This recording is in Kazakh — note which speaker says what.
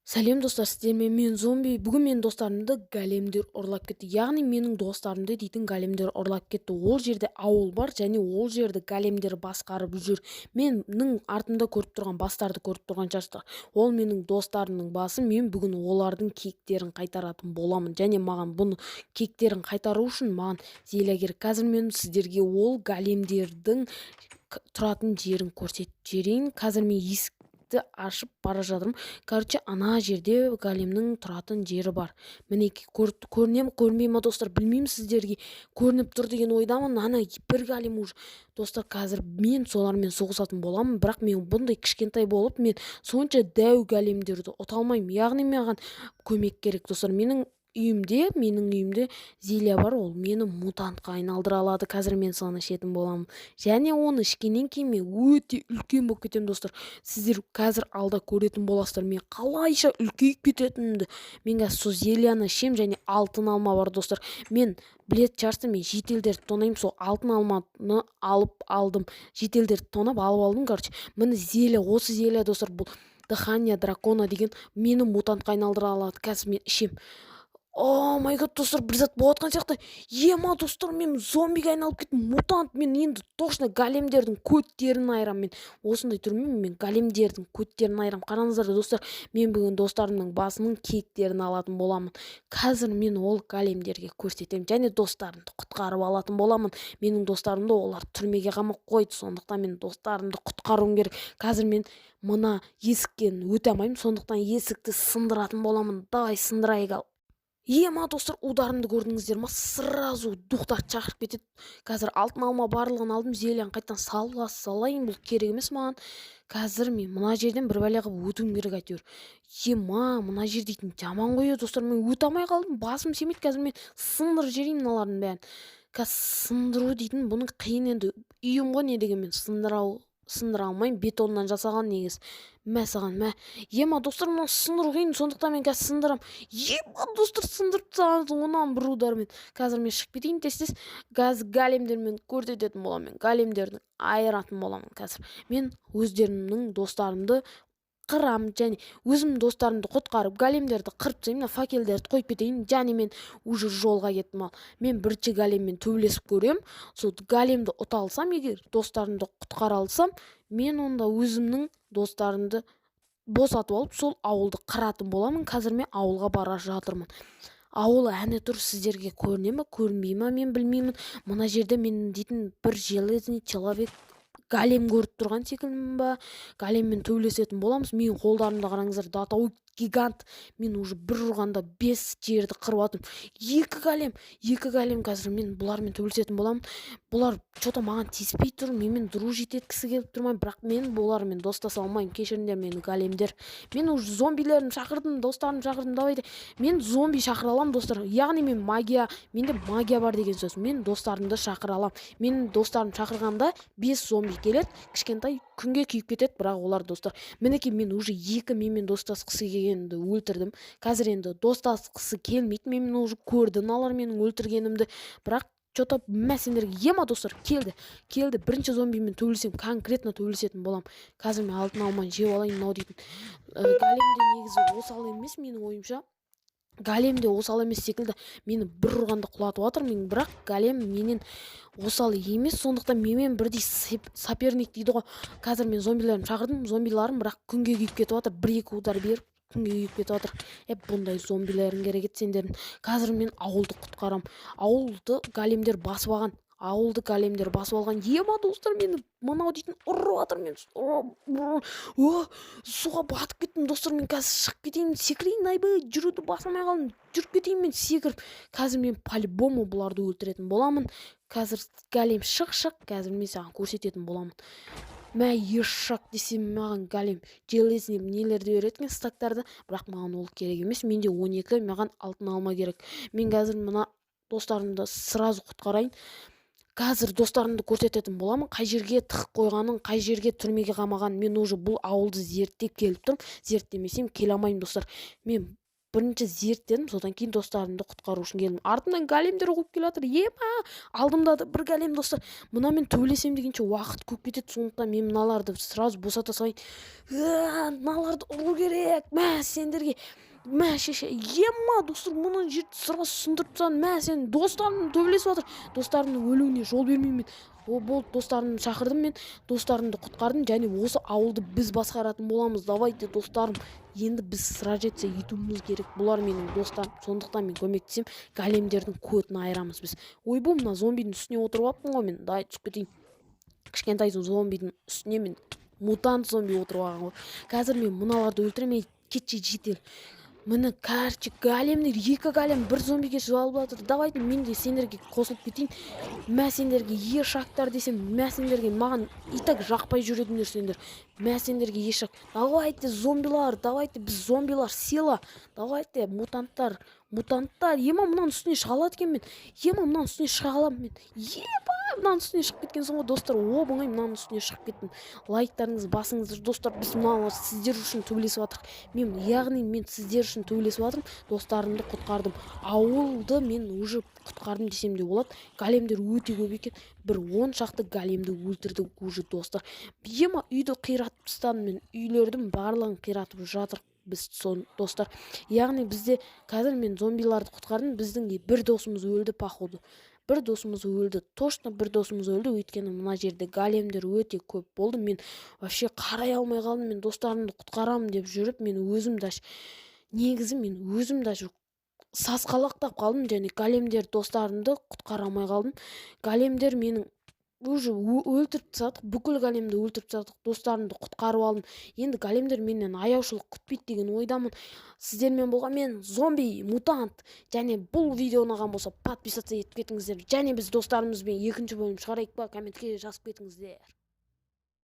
Speaker 1: Сәлем достар, сіздермен мен зомби. Бүгін менің достарымды големдер ұрлап кетті. Яғни менің достарымды дейтін големдер ұрлап кетті. Ол жерде ауыл бар және ол жерді големдер басқарып жүр. Менің артымда көріп тұрған бастарды көріп тұрған шығарсыздар. Ол менің достарымның басы. Мен бүгін олардың кектерін қайтаратын боламын. Және маған бұны кектерін қайтару үшін маған зеле керек. Қазір мен сіздерге ол големдердің тұратын жерін көрсетіп жіберейін. Қазір мен ашып бара жатырмын. Короче, ана жерде големнің тұратын жері бар. Мінекей, көрінем көрінбей ма достар, білмеймін, сіздерге көрініп тұр деген ойдамын. Ана бір голем уже. Достар, қазір мен солармен соғысатын боламын, бірақ мен бұндай кішкентай болып, мен сонша дәу големдерді ұта алмаймын. Яғни маған көмек керек достар. менің үйімде Зилия бар, ол мені мутантқа айналдыра алады. Қазір мен соны ішетін боламын. Және оны ішкеннен кейін мен өте үлкен болып кетемін достар. Сіздер қазір алда көретін боласыздар мен қалайша үлкейіп кететінімді. Мен қазір сол Зилияны ішем және алтын алма бар достар. Мен білетін шығарсыздар, мен жетелдерді тонаймын, сол алтын алманы алдым. Жетелдерді тонап алып алдым. Короче, міне Зилия, осы Зилия достар, бұл дыхание дракона деген мені мутантқа айналдыра алады. Қазір мен ішем. О май гад достар, бір зат болыватқан сияқты. Ема достар, мен зомбиге айналып кеттім. Мутант, мен енді точно големдердің көттерін айырам. Мен осындай түрмен мен големдердің көттерін айырам. Қараңыздар достар, мен бүгін достарымның басының кектерін алатын боламын. Қазір мен ол големдерге көрсетемін және достарымды құтқарып алатын боламын. Менің достарымды олар түрмеге қамап қойды, сондықтан мен достарымды құтқаруым керек. Қазір мен мына есіктен өте алмаймын, сондықтан есікті сындыратын боламын. Давай сындырайық ал. Ема достар, ударымды көрдіңіздер ма? Сразу духтарды шақырып кетеді. Қазір алтын алма барлығын алдым. Зелияны қайттан салайын, бұл керек емес маған. Қазір мен мына жерден бір бәле қылып өтуім керек әйтеуір. Ема, мына жер дейтін жаман ғой достар, мен өте алмай қалдым. Басым семейді. Қазір мен сындырып жіберейін мыналардың бәрін. Қазір сындыру дейтін бұның қиын, енді үйім ғой, не дегенмен сындыра алмаймын, бетоннан жасаған негіз. Мә саған, мә. Ема достар, мына сындыру қиын, сондықтан мен қазір сындырам. Ема достар, сындырып тастаған онан бір удармен. Қазір мен шығып кетейін тез-тез. Қазір големдермен көрсететін боламын, мен големдерді айыратын боламын қазір. Мен өздерімнің достарымды қырам және өзім достарымды құтқарып големдерді қырып тастаймын. Мына факелдерді қойып кетейін. және мен уже жолға кеттім ал. Мен бірінші големмен төбелесіп көрем. Сол големді ұта алсам, егер достарымды құтқара алсам, мен онда өзімнің достарымды босатып алып сол ауылды қыратын боламын. Қазір мен ауылға бара жатырмын. Ауыл әне тұр, сіздерге көріне ме көрінбей ме мен білмеймін. Мына жерде мен дейтін бір железный человек голем көріп тұрған секілдімін ба? Големмен төбелесетін боламыз. Менің қолдарымда қараңыздар, датауи гигант. Мен уже бір ұрғанда 5 жерді қырып атым. Екі голем қазір мен бұлармен төбелесетін боламын. Бұлар что-то маған тиіспей тұр. Менімен дружить еткісі келіп тұрмай, бірақ мен бұлармен достаса алмаймын. Кешіріңдер мені големдер. Мен уже зомбилерін шақырдым, достарымды шақырдым. Давайте. Мен зомби шақыра аламын достар. Яғни менде магия бар деген сөз. Мен достарымды шақыра аламын. Менің достарым шақырғанда 5 зомби келеді, кішкентай күнге күйіп кетеді, бірақ олар достар. Мінекей, мен уже менімен достасқысы келгенімді өлтірдім. Қазір енді достасқысы келмейді, мен уже көрді налар менің өлтіргенімді, бірақ что-то мәсендерге. Ема достар, келді. Бірінші зомбимен төбелесем, конкретно төбелесетін болам. Қазір мен алтын алманы жеп алайын, мынау дейтін. Големде негізі осал емес, менің ойымша. Големде осал емес секілді. Мені бір ұрғанда құлатып жатыр, бірақ голем менен осал емес, сондықтан менімен бірдей соперник дейді ғой. Қазір мен зомбилерімді шақырдым, зомбиларым бірақ күнге күйіп кетіп жатыр. 1-2 удар беріп күнге күйіп кетіп жатыр. Бұндай зомбилерің керек еді сендердің. Қазір мен ауылды құтқарам. Ауылды големдер басып алған. Ема достар, мені мынау дейтін ұрып жатыр. Мен суға батып кеттім достар. Мен қазір шығып кетейін, секірейін, айбай, жүруді басылмай қалдым. Жүріп кетейін мен секіріп. Қазір мен по-любому бұларды өлтіретін боламын. Қазір голем шық, қазір мен саған көрсететін боламын. Мә ешшак десем, маған голем железный нелерді беретін стактарды, бірақ маған ол керек емес. Менде 12, маған алтын алма керек. Мен қазір мына достарымды сразу құтқарайын. Қазір достарымды көрсететін боламын. Қай жерге тығып қойғанын, қай жерге түрмеге қамаған. Мен уже бұл ауылды зерттеп келіп тұрмын. Зерттемесем келе алмаймын достар. Мен бірінші зерттедім, содан кейін достарымды құтқару үшін келдім. Артымнан големдер қуып келе жатыр. Ема, алдымда да бір голем достар. Мынамен төбелесем дегенше уақыт көп кетеді, сондықтан мен мыналарды сразу босата салайын. Мыналарды ұру керек. Мә, сендерге мә шеше, ема достар, мұны жерді сразу сындырып тастадым. Мә, сен достарым төбелесіп жатыр. Достарымның өлуіне жол бермеймін. О, болды, достарымды шақырдым мен, достарымды құтқардым, және осы ауылды біз басқаратын боламыз. Давайте, достарым, енді біз сражаться етуіміз керек. Бұлар менің достарым, сондықтан мен көмектесем, големдердің көтін айырамыз біз. Ойбай, мына зомбидің үстіне отырып алыппын ғой мен. Дай түсіп кетейін. Кішкентай зомбидің үстіне мен мутант зомби отырып алған ғой. Қазір мен мыналарды өлтіремей кетші жетел. Міне, короче, големдер, екі голем бір зомбиге жуалып жатыр. Давайте мен де сендерге қосылып кетейін. Мә, сендерге ешақтар десем, мә, сендерге маған и так жақпай жүретіндер сендер. Мә, сендерге ешақ. Давайте, зомбилар, давайте, біз зомбилар, сила. Давайте, мутанттар. Ема, мынаның үстіне шыға алады екен мен. Ема, мынаның үстіне шыға аламын мен. Ема, мынаның үстіне шығып кеткенсің ғой достар. Оп-оңай мынаның үстіне шығып кеттім. Лайктарыңыз басыңыздар достар. Біз мыналар сіздер үшін төбелесіп жатырмық. Яғни мен сіздер үшін төбелесіп жатырмын. Достарымды құтқардым. Ауылды мен уже құтқардым десем де болады. Големдер өте көп екен. Бір 10 шақты големді өлтірдік уже достар. Ема, үйді қиратып тастадым мен. Үйлердің барлығын қиратып жатыр біз достар. Яғни бізде қазір мен зомбиларды құтқардым. Біздің бір досымыз өлді, походу. Бір досымыз өлді. Точно бір досымыз өлді. Өйткені мына жерде големдер өте көп болды. Мен вообще қарай алмай қалдым. Мен достарымды құтқарамын деп жүріп, мен өзім де сасқалақтап қалдым, және големдер достарымды құтқара алмай қалдым. Големдер менің уже өлтіріп тастадық, бүкіл големді өлтіріп тастадық, достарымды құтқарып алдым. Енді големдер менен аяушылық күтпейді деген ойдамын. Сіздермен болған мен зомби, мутант. Және бұл видео ұнаған болса подписаться етіп кетіңіздер. Және біз достарымызбен екінші бөлім шығарайық па, комментке жазып кетіңіздер.